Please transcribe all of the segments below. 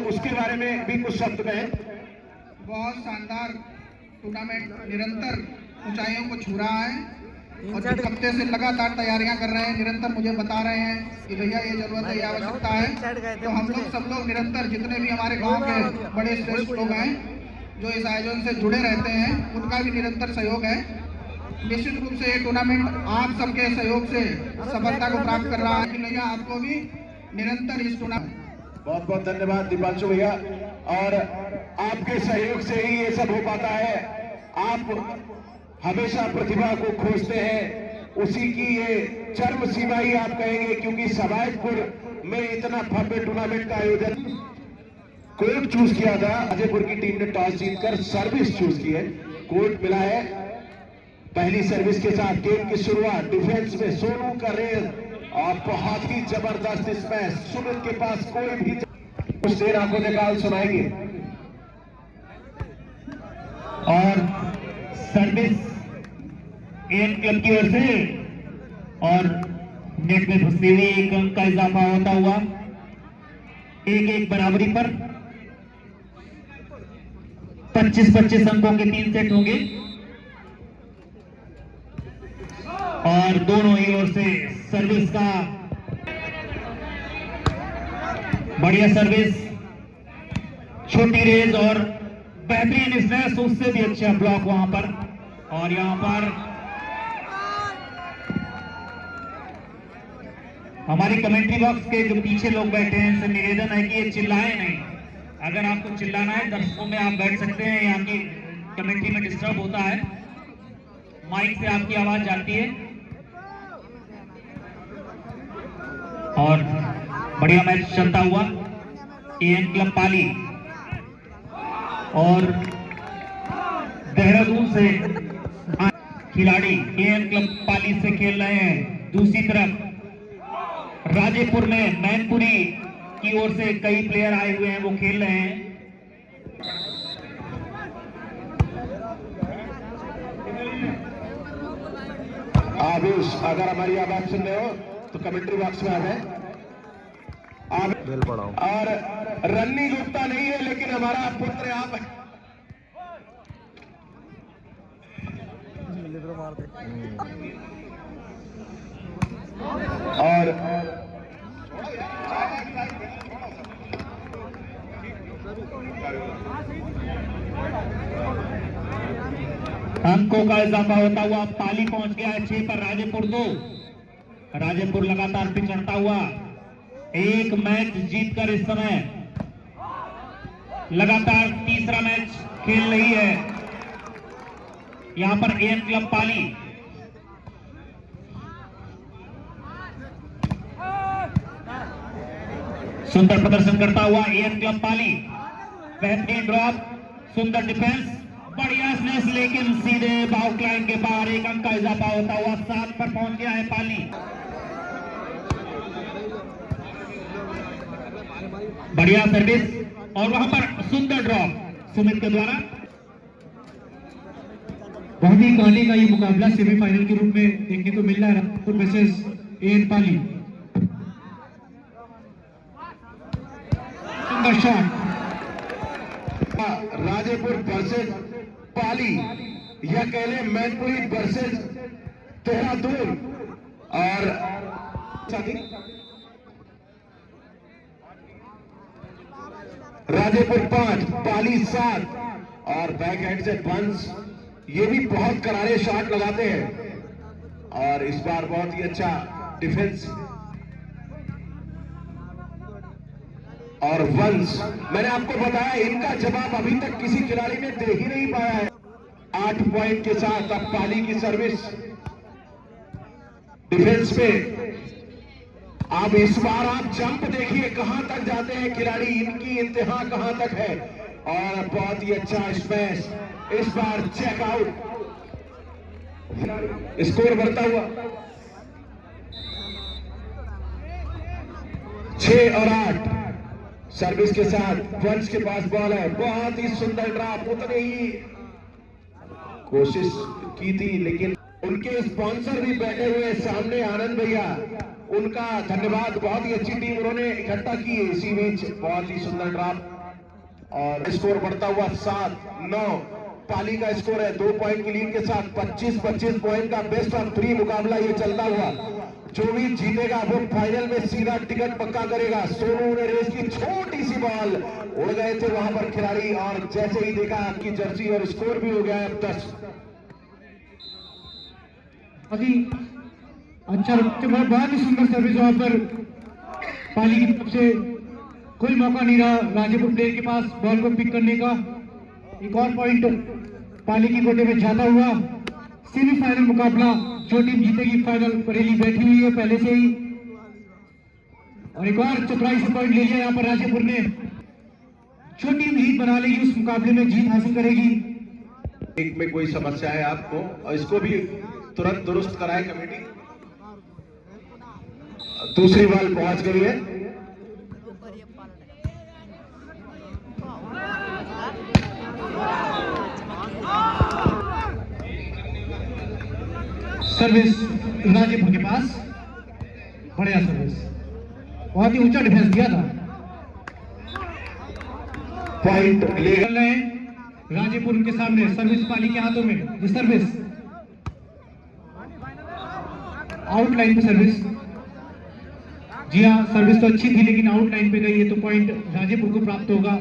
उसके बारे में भी कुछ शब्द कहें। बहुत शानदार टूर्नामेंट निरंतर ऊंचाइयों को छू रहा है और 2 हफ्ते से लगातार तैयारियां कर रहे हैं। निरंतर मुझे बता रहे हैं कि भैया ये जरूरत है, ये आवश्यकता है। तो हम लोग सब लोग निरंतर जितने भी हमारे गांव के बड़े श्रेष्ठ लोग हैं जो इस आयोजन से जुड़े रहते हैं, उनका भी निरंतर सहयोग है। निश्चित रूप से ये टूर्नामेंट आप सबके सहयोग से सफलता को प्राप्त कर रहा है। भैया आपको भी निरंतर इस टूर्नामेंट बहुत बहुत धन्यवाद दीपांशु भैया, और आपके सहयोग से ही ये सब हो पाता है। आप हमेशा प्रतिभा को खोजते हैं, उसी की ये चरम सीमा ही आप कहेंगे, क्योंकि सवायतपुर में इतना भव्य टूर्नामेंट का आयोजन कोर्ट चूज किया था। अजयपुर की टीम ने टॉस जीतकर सर्विस चूज की है, कोर्ट मिला है। पहली सर्विस के साथ गेम की शुरुआत डिफेंस में सोनू का रेल और बहुत ही जबरदस्त इसमें सुमित के पास कोई भी कुछ देर आंखों निकाल सुनाएंगे। और सर्विस एन क्लब की ओर से और नेट में घुसते हुए 1 अंक का इजाफा होता हुआ 1-1 बराबरी पर 25-25 अंकों के 3 सेट होंगे और दोनों ही ओर से सर्विस का बढ़िया सर्विस, छोटी रेंज और बेहतरीन स्मैश, उससे भी अच्छा ब्लॉक वहां पर। और यहां पर हमारी कमेंट्री बॉक्स के जो पीछे लोग बैठे हैं इनसे निवेदन है कि ये चिल्लाए नहीं। अगर आपको चिल्लाना है दर्शकों में आप बैठ सकते हैं, यहाँ की कमेंट्री में डिस्टर्ब होता है, माइक से आपकी आवाज जाती है। और बढ़िया मैच चलता हुआ एएन क्लब पाली और देहरादून से खिलाड़ी एएन क्लब पाली से खेल रहे हैं। दूसरी तरफ राजेपुर में मैनपुरी की ओर से कई प्लेयर आए हुए हैं, वो खेल रहे हैं। आवेश, अगर हमारी आवाज सुन रहे हो तो कमेंट्री बॉक्स में आ जाए। और रन्नी गुप्ता नहीं है, लेकिन हमारा पुत्र आप है। और अंकों का इजाफा होता हुआ पाली पहुंच गया है 6 पर, राजेपुर 2। राजेपुर लगातार पे चढ़ता हुआ एक मैच जीतकर इस समय लगातार तीसरा मैच खेल रही है। यहां पर एएन क्लब पाली सुंदर प्रदर्शन करता हुआ एएन क्लब पाली, बेहतरीन ड्रॉप, सुंदर डिफेंस, बढ़िया स्मैश, लेकिन सीधे आउट लाइन के बाहर 1 अंक का इजाफा होता हुआ 7 पर पहुंच गया है पाली। बढ़िया सर्विस और वहां पर सुंदर ड्रॉप सुमित के द्वारा। बहुत ही कहानी का ये मुकाबला सेमीफाइनल के रूप में देखने को मिल रहा है, राजेपुर वर्सेस एएन पाली। सुंदर शॉट, राजेपुर वर्सेस पाली, या कह लें मैनपुरी वर्सेस देहरादून। और राजेपुर 5 पाली 7 और बैक हैंड से बंस, ये भी बहुत करारे शॉट लगाते हैं और इस बार बहुत ही अच्छा डिफेंस। और वंस, मैंने आपको बताया इनका जवाब अभी तक किसी खिलाड़ी ने दे ही नहीं पाया है। 8 पॉइंट के साथ अब पाली की सर्विस डिफेंस पे। अब इस बार आप जंप देखिए कहां तक जाते हैं खिलाड़ी, इनकी इंतहा कहां तक है। और बहुत ही अच्छा स्मैश, इस बार चेक आउट, स्कोर बढ़ता हुआ 6 और 8। सर्विस के साथ वंश के पास बॉल है, बहुत ही सुंदर ड्रॉप, उतने ही कोशिश की थी, लेकिन उनके स्पॉन्सर भी बैठे हुए सामने, आनंद भैया, उनका धन्यवाद। बहुत ही अच्छी टीम उन्होंने इकट्ठा की इसी बीच। बहुत ही सुंदर ड्रॉप और स्कोर बढ़ता हुआ 7-9। पाली का स्कोर है 2 पॉइंट की लीड के साथ। 25-25 पॉइंट का बेस्ट ऑफ 3 मुकाबला ये चलता हुआ। जो भी जीतेगा वो फाइनल में सीधा टिकट पक्का करेगा। सोनू ने रेस की छोटी सी बॉल, उड़ गए थे वहां पर खिलाड़ी, और जैसे ही देखा आपकी जर्सी और स्कोर भी हो गया है 10। अभी अच्छा, बहुत ही सुंदर सर्विस वहां पर पाली की तरफ से। कोई मौका नहीं रहा राजेपुर प्लेयर के पास बॉल को पिक करने का। एक और पॉइंट पाली की कोटे में जाता हुआ। सेमीफाइनल मुकाबला, जो टीम जीतेगी फाइनल, बरेली बैठी हुई है पहले से ही, और एक और चतुराई से पॉइंट ले लिया यहाँ पर राजेपुर ने। जो टीम लीड बना लेगी उस मुकाबले में जीत हासिल करेगी। एक में कोई समस्या है आपको, और इसको भी तुरंत दुरुस्त कराए कमेटी। दूसरी बॉल पहुंच गई है। सर्विस राजेपुर के पास, बढ़िया सर्विस, बहुत ही ऊंचा डिफेंस दिया था। पॉइंट ले रहे हैं राजेपुर के सामने। सर्विस पाली के हाथों में। ये सर्विस आउटलाइन पे सर्विस। जी हाँ, सर्विस तो अच्छी थी लेकिन आउटलाइन पे गई है, तो पॉइंट राजेपुर को प्राप्त होगा।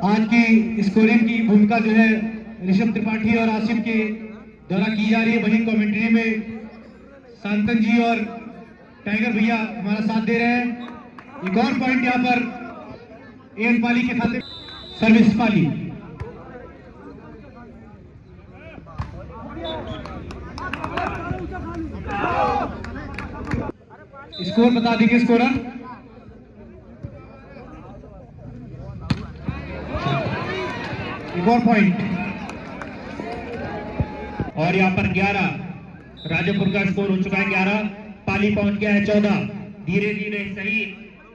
आज की स्कोरिंग की भूमिका जो है ऋषभ त्रिपाठी और आसिफ के द्वारा की जा रही है। वहीं कमेंट्री में शांतन जी और टाइगर भैया हमारा साथ दे रहे हैं। एक और पॉइंट यहाँ पर एएन पाली के खाते। सर्विस पाली। स्कोर बता देंगे स्कोरर। एक और पॉइंट, और यहाँ पर 11 राजेपुर का स्कोर हो चुका है 11। पाली पहुंच गया है 14। धीरे धीरे सही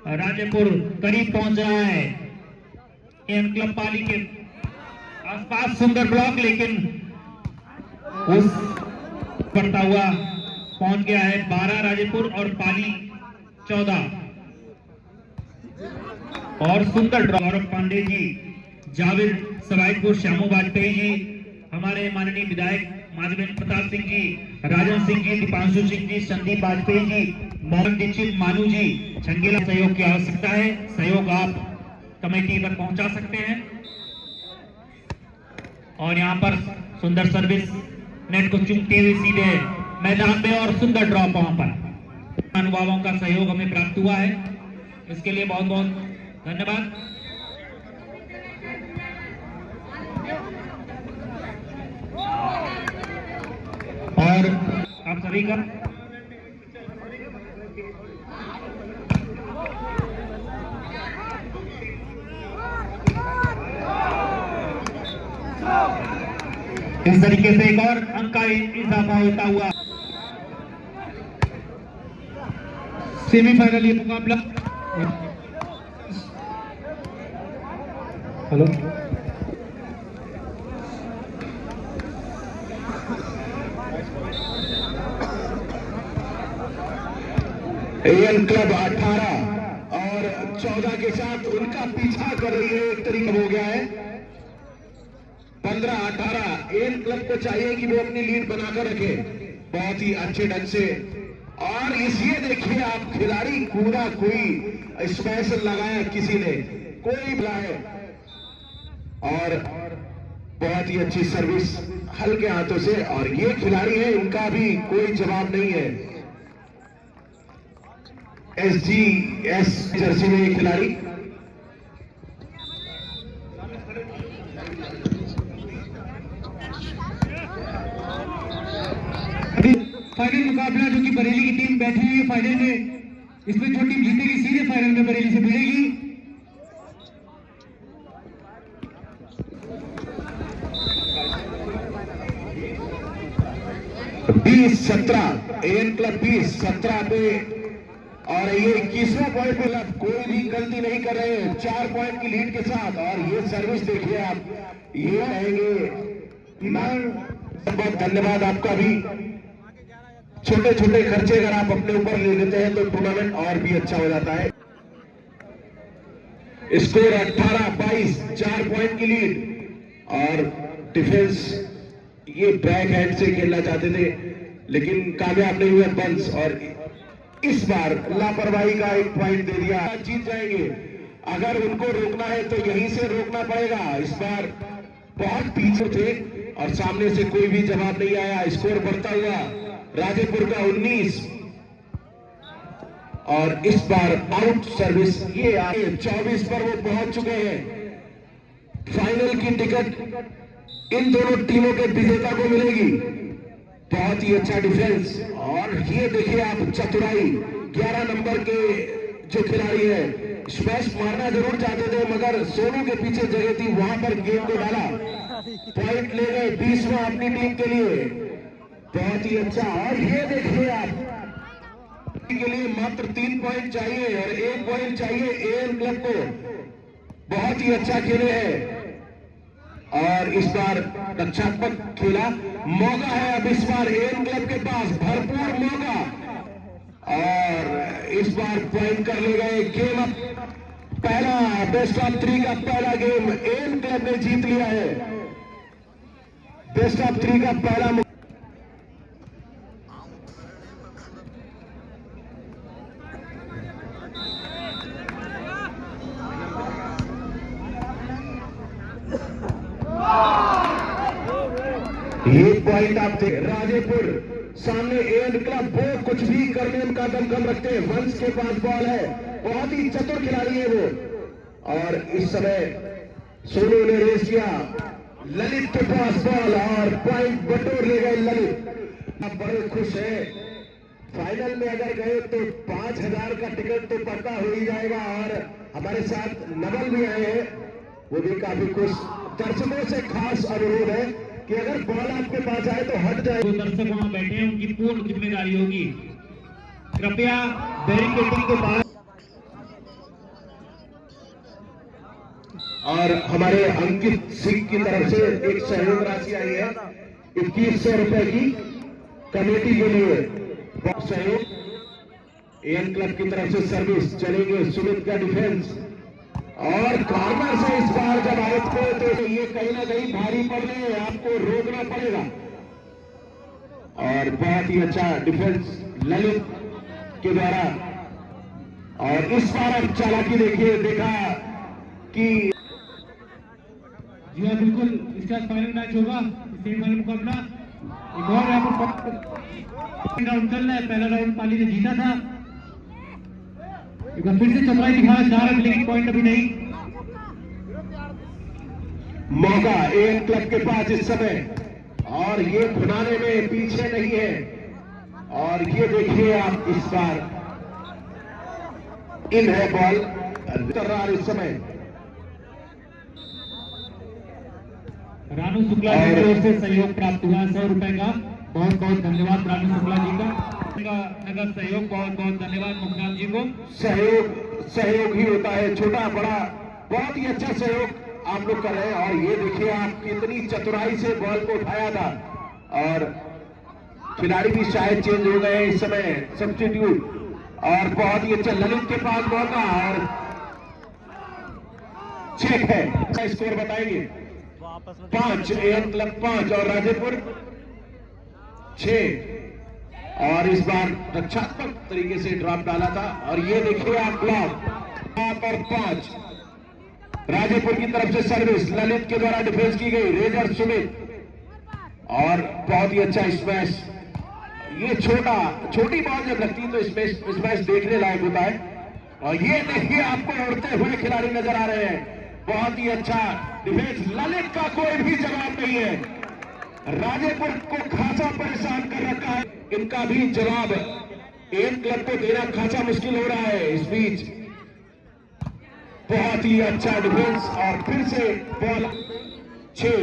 राजेपुर करीब पहुंच रहा है एम क्लब पाली के आसपास। सुंदर ब्लॉक, लेकिन उस बढ़ता हुआ पहुंच गया है 12 राजेपुर और पाली 14। और सुंदर ड्रॉ। गौरव पांडे जी, जावेद सवाईपुर, श्यामू वाजपेयी जी, हमारे माननीय विधायक माधवेंद्र प्रताप सिंह जी, राजन सिंह जी, दीपांशु सिंह जी, संदीप वाजपेयी जी, मोहन दीक्षित, मानू जी, छंगेला। सहयोग की आवश्यकता है, सहयोग आप कमेटी तक पहुंचा सकते हैं। और यहाँ पर सुंदर सर्विस, नेट को चूमते हुए सीधे मैदान में, और सुंदर ड्रॉप वहां पर। अनुभावों का सहयोग हमें प्राप्त हुआ है, इसके लिए बहुत बहुत धन्यवाद। और आप सभी का इस तरीके से एक और अंक का इजाफा होता हुआ। सेमीफाइनल ये मुकाबला। हेलो, एएन क्लब 18 और 14 के साथ उनका पीछा कर रही है। एक तरीका हो गया है 15-18। एएन क्लब को चाहिए कि वो अपनी लीड बनाकर रखे बहुत ही अच्छे ढंग से। और इसलिए देखिए आप, खिलाड़ी पूरा कोई स्पेशल लगाया किसी ने, कोई बुलाए, और बहुत ही अच्छी सर्विस हल्के हाथों से। और ये खिलाड़ी है, इनका भी कोई जवाब नहीं है। SGS जर्सी में ये खिलाड़ी। अभी फाइनल मुकाबला जो कि बरेली की टीम बैठी हुई है फाइनल में, इसमें जो टीम जीतेगी सीधे फाइनल में बरेली से भिड़ेगी। 20-17 एएन क्लब 20-17 पे, और ये 21वां पॉइंट पे कोई भी गलती नहीं कर रहे हैं, 4 पॉइंट की लीड के साथ। और ये सर्विस देखिए आप, ये रहेंगे। बहुत धन्यवाद आपका भी। छोटे छोटे खर्चे अगर आप अपने ऊपर ले लेते हैं तो टूर्नामेंट और भी अच्छा हो जाता है। स्कोर 18-22, 4 पॉइंट की लीड। और डिफेंस ये बैक हैंड से खेलना चाहते थे लेकिन कामयाब नहीं हुए बंस, और इस बार लापरवाही का 1 पॉइंट दे दिया। जीत जाएंगे, अगर उनको रोकना है तो यहीं से रोकना पड़ेगा। इस बार बहुत पीछे थे और सामने से कोई भी जवाब नहीं आया। स्कोर बढ़ता हुआ राजेपुर का 19, और इस बार आउट सर्विस ये आए 24 पर वो पहुंच चुके हैं। फाइनल की टिकट इन दोनों टीमों के विजेता को मिलेगी। बहुत ही अच्छा डिफेंस, और ये देखिए आप चतुराई। 11 नंबर के जो खिलाड़ी है स्मैश मारना जरूर चाहते थे मगर सोनू के पीछे जगह थी, वहां पर गेम को डाला, पॉइंट ले गए 20वां अपनी टीम के लिए। बहुत ही अच्छा, और ये देखिए आप के लिए मात्र 3 पॉइंट चाहिए और 1 पॉइंट चाहिए एएन क्लब को। बहुत ही अच्छा खेले हैं और इस बार रक्षात्मक खेला। मौका है अब इस बार एएन क्लब के पास, भरपूर मौका, और इस बार पॉइंट कर ले गए। गेम अप, पहला बेस्ट ऑफ 3 का पहला गेम एएन क्लब ने जीत लिया है। बेस्ट ऑफ 3 का पहला ये पॉइंट आप थे। राजेपुर सामने एएन क्लब, वो कुछ भी करने का दमखम रखते हैं। वंश के पास बॉल है, बहुत ही चतुर खिलाड़ी है वो, और इस समय सोनू ने रेस किया, ललित के पास बॉल और पॉइंट बटोर ले गए ललित। अब बड़े खुश है, फाइनल में अगर गए तो 5000 का टिकट तो पक्का हो ही जाएगा। और हमारे साथ नवल भी आए हैं, वो भी काफी खुश। दर्शकों से खास अनुरोध है कि अगर बॉल आपके पास आए तो हट जाए। जो दर्शक वहां बैठे हैं उनकी पूर्ण जिम्मेदारी होगी, कृपया बैरिकेडिंग के पास। और हमारे अंकित सिंह की तरफ से एक सहयोग राशि आई है 2100 रुपए की कमेटी के लिए। सहयोग एएन क्लब की तरफ से सर्विस चलेंगे। सुमित का डिफेंस, और कॉर्नर से इस बार जब आउट को तो ये कहीं ना कहीं भारी पड़ रहे हैं, आपको रोकना पड़ेगा। और बहुत ही अच्छा डिफेंस ललित के द्वारा, और इस बार अब चालाकी देखिए, देखा कि जी हाँ बिल्कुल, इसका फाइनल मैच होगा, सेमीफाइनल मुकाबला। एक और यहाँ पर राउंड चल रहा है, पहला राउंड पाली ने जीता था। एक बार फिर से चतुराई दिखाना चाह रहे, लेकिन पॉइंट अभी नहीं। मौका एएन क्लब के पास इस समय, और ये खुनाने में पीछे नहीं है। और ये देखिए आप इस बार इन है बॉल कर रहा है इस समय। रानू शुक्ला जी की ओर से सहयोग प्राप्त हुआ 100 रुपए का। बहुत बहुत धन्यवाद रानू शुक्ला जी का नगद सहयोग, बहुत बहुत धन्यवाद मुखनाम जी को। सहयोग ही होता है, छोटा बड़ा, बहुत ही अच्छा सहयोग आप लोग कर रहे हैं। और ये देखिए आप कितनी चतुराई से बॉल को उठाया था, और खिलाड़ी भी शायद चेंज हो गए इस समय, सब्स्टिट्यूट। और बहुत ही अच्छा ललित के पास मौका, और चेक है। स्कोर बताएंगे 5, एएन क्लब 5 और राजेपुर 6। और इस बार रक्षात्मक तरीके से ड्रॉप डाला था, और ये देखिए आप ब्लॉक 7 और 5 राजेपुर की तरफ से सर्विस ललित के द्वारा डिफेंस की गई। रेजर सुमित, और बहुत ही अच्छा स्मैश। ये छोटी बॉल जब लगती है तो स्मैश देखने लायक होता है। और ये देखिए आपको उड़ते हुए खिलाड़ी नजर आ रहे हैं, बहुत ही अच्छा डिफेंस। ललित का कोई भी जवाब नहीं है, राजेपुर को खासा परेशान कर रखा है। इनका भी जवाब एएन क्लब को देना खासा मुश्किल हो रहा है। इस बीच बहुत ही अच्छा डिफेंस, और फिर से बॉल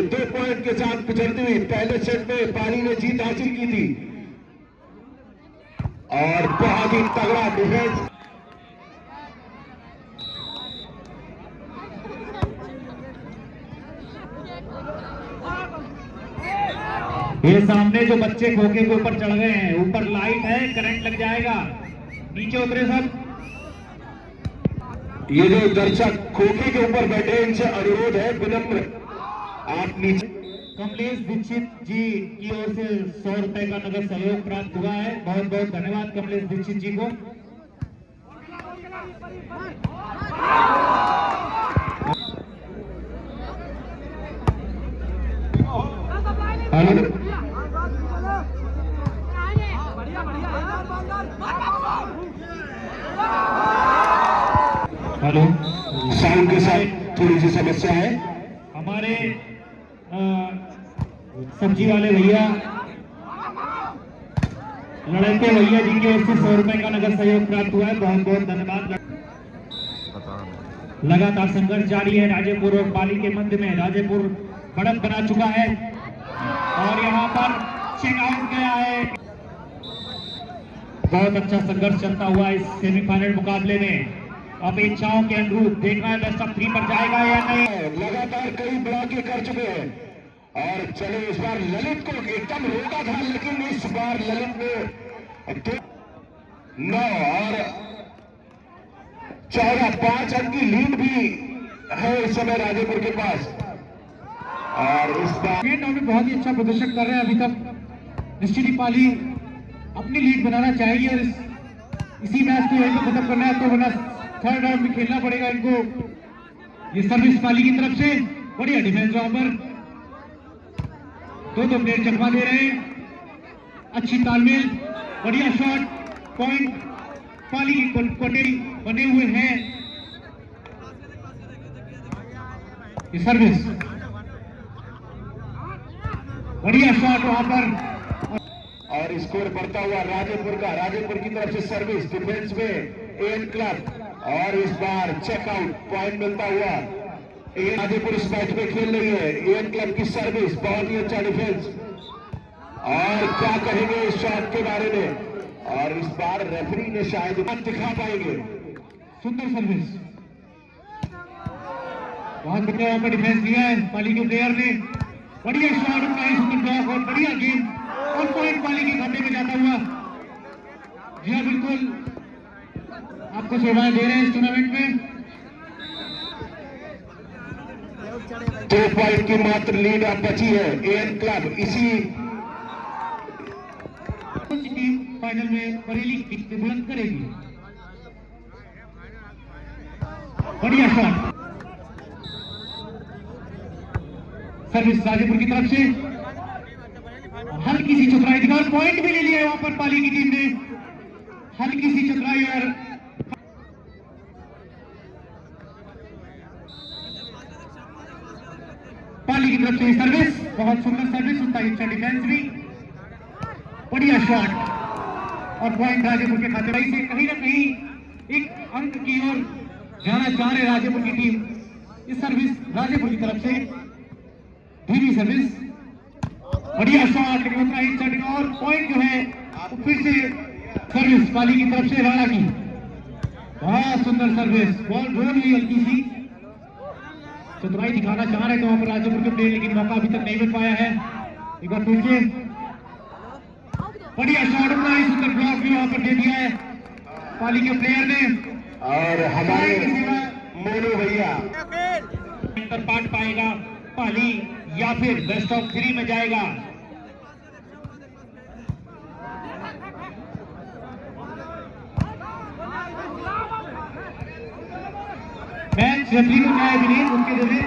2 पॉइंट के साथ पिछड़ती हुई। पहले सेट में पाली ने जीत हासिल की थी, और बहुत ही तगड़ा डिफेंस। ये सामने जो बच्चे खोखे के ऊपर चढ़ गए हैं, ऊपर लाइट है, करंट लग जाएगा, नीचे उतरे सब। ये जो दर्शक खोखे के ऊपर बैठे हैं, इनसे अनुरोध है विनम्र, आप नीचे। कमलेश दीक्षित जी की ओर से 100 रुपए का नगद सहयोग प्राप्त हुआ है। बहुत बहुत धन्यवाद कमलेश दीक्षित जी को। हेलो, साउंड के साथ थोड़ी सी समस्या है। हमारे सब्जी वाले भैया लड़के भैया जी की ओर से 100 रुपए का नगद सहयोग प्राप्त हुआ है। बहुत बहुत धन्यवाद। लगातार संघर्ष जारी है राजेपुर और पाली के मध्य में। राजेपुर बढ़त बना चुका है और यहाँ पर चेक आउट गया है। बहुत अच्छा संघर्ष चलता हुआ इस सेमीफाइनल मुकाबले में। अपेक्षाओं के अनुरूप देखना है बेस्ट ऑफ 3 पर जाएगा या नहीं। लगातार कई ब्लॉक कर चुके हैं और चले इस बार ललित को एकदम रोका था, लेकिन इस बार ललित ने 9 और 14 5 अंक की लीड भी है इस समय राजेपुर के पास। और इस बार बहुत ही अच्छा प्रदर्शन कर रहे हैं अभी तक। निश्चित ही पाली अपनी लीड बनाना चाहेगी और इसी मैच को यहीं पर खत्म करना है, तो वरना थर्ड राउंड में खेलना पड़ेगा इनको। ये सर्विस पाली की तरफ से बढ़िया डिफेंस वहां पर दो प्लेयर चकमा दे रहे हैं। अच्छी तालमेल, बढ़िया शॉट, पॉइंट पाली की क्वार्टरी बने हुए हैं। ये सर्विस बढ़िया शॉट वहां पर और स्कोर बढ़ता हुआ राजेपुर का। राजेपुर की तरफ से सर्विस डिफेंस में एएन क्लब और इस बार चेकआउट पॉइंट मिलता हुआ। राजेपुर इस मैच में खेल रही है। एएन क्लब की सर्विस, बहुत ही अच्छा डिफेंस। और क्या कहेंगे इस शॉट के बारे में, और इस बार रेफरी ने शायद दिखा पाएंगे। सुंदर सर्विस, बहुत बढ़िया वहां पर डिफेंस दिया है पाली के प्लेयर ने। बढ़िया शॉट, सुंदर ब्लॉक और बढ़िया गेम और पॉइंट पाली के खाते में जाता हुआ। जी हाँ, बिल्कुल आपको सेवाएं दे रहे हैं इस टूर्नामेंट में। 2 पॉइंट की मात्र लीड अब बची है। एएन क्लब इसी टीम फाइनल में बरेली की बुलंद करेगी। बढ़िया शॉट, सर्विस राजेपुर की तरफ से हल्की सी चतुराई दिखा और पॉइंट भी ले लिया है वहां पर पाली की टीम ने। हल्की सी चतुराई और पाली की तरफ से सर्विस, बहुत सुंदर सर्विस, उनका अच्छा डिफेंस भी, बढ़िया शॉट और पॉइंट राजेपुर के खाते से। कहीं ना कहीं एक अंक की ओर जाना चाह रहे राजेपुर की टीम। इस सर्विस राजेपुर की तरफ से धीमी सर्विस, बढ़िया शॉट और पॉइंट जो है फिर से सर्विस पाली की तरफ से राणा की। बहुत सुंदर सर्विस, बॉल रोल हुई हल्की सी, चतुराई दिखाना चाह रहे थे वहां पर राजेपुर के प्लेयर, लेकिन मौका अभी तक नहीं मिल पाया है। एक बार फिर से बढ़िया शॉट, सुंदर ब्लॉक भी वहां पर दे दिया है पाली के प्लेयर ने। और हमारे मोनू भैया पर पाट पाएगा पाली या फिर बेस्ट ऑफ 3 में जाएगा। मैच रेफरी को न्याय भी नहीं उनके जरिए।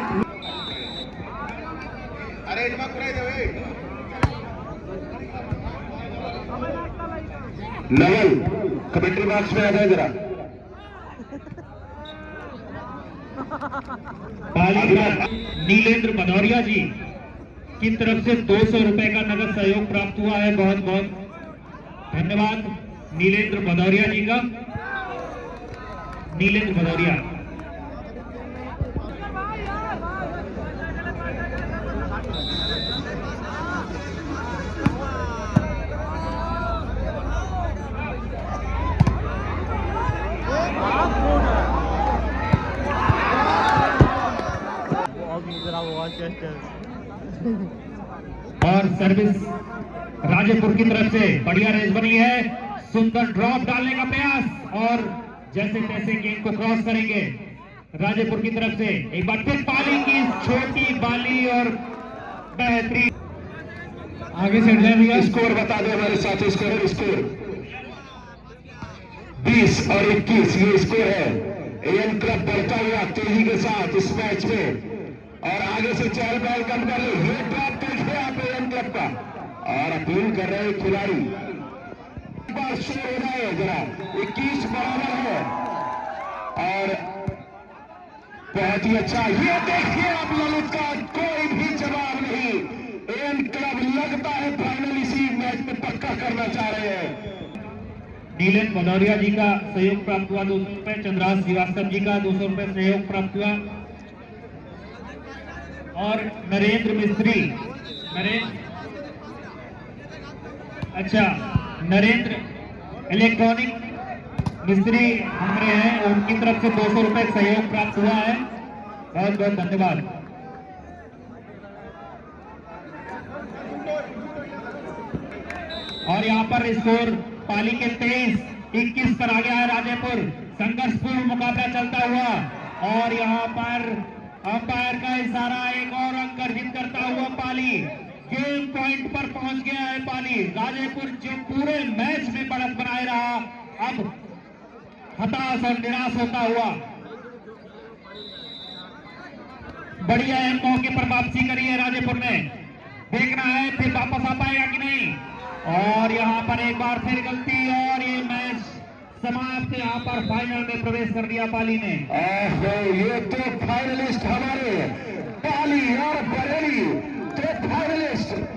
अरे नवल कमेंट्री बॉक्स में आ जाए जरा। नीलेंद्र भदौरिया जी की तरफ से 200 रुपए का नगद सहयोग प्राप्त हुआ है। बहुत बहुत धन्यवाद नीलेंद्र भदौरिया जी का। नीलेंद्र भदौरिया और सर्विस राजेपुर की तरफ से बढ़िया रेस बनी है। सुंदर ड्रॉप डालने का प्रयास और जैसे तैसे गेंद को क्रॉस करेंगे। राजेपुर की तरफ से। एक बार फिर पाली की छोटी बाली और बेहतरीन आगे से हट भैया। स्कोर बता दो हमारे साथी, स्कोर 20 और 21 ये स्कोर है। एएन क्लब बढ़ता हुआ तेजी के साथ इस मैच में, और आगे से चहल पहल कम कर ले। ये ड्रॉप देखिए आप एएन क्लब का, और अपील कर रहे हैं खिलाड़ी एक बार शोर हो जाए जरा। 21 बराबर है, और बहुत ही अच्छा। ये देखिए आप ललित का कोई भी जवाब नहीं। एएन क्लब लगता है फाइनल इसी मैच में पक्का करना चाह रहे हैं। नीलन भदौरिया जी का सहयोग प्राप्त हुआ 200 रुपए, चंद्रास श्रीवास्तव जी का 200 रुपए सहयोग प्राप्त हुआ, और नरेंद्र मिस्त्री नरेंद्र इलेक्ट्रॉनिक मिस्त्री हमारे हैं, उनकी तरफ से 200 रुपए सहयोग प्राप्त हुआ है। बहुत बहुत धन्यवाद। और यहाँ पर स्कोर पाली के 23-21 पर आ गया है राजेपुर। संघर्षपूर्ण मुकाबला चलता हुआ, और यहाँ पर अंपायर का इशारा, एक और अंक अर्जित करता हुआ पाली गेम पॉइंट पर पहुंच गया है। पाली राजेपुर जो पूरे मैच में बढ़त बनाए रहा, अब हताश और निराश होता हुआ बढ़िया अहम मौके पर वापसी करी है राजेपुर ने। देखना है फिर वापस आ पाएगा कि नहीं। और यहाँ पर एक बार फिर गलती, और ये मैच समाप्त। यहाँ पर फाइनल में प्रवेश कर दिया पाली ने। ये तो फाइनलिस्ट हमारे पाली और बरेली तो फाइनलिस्ट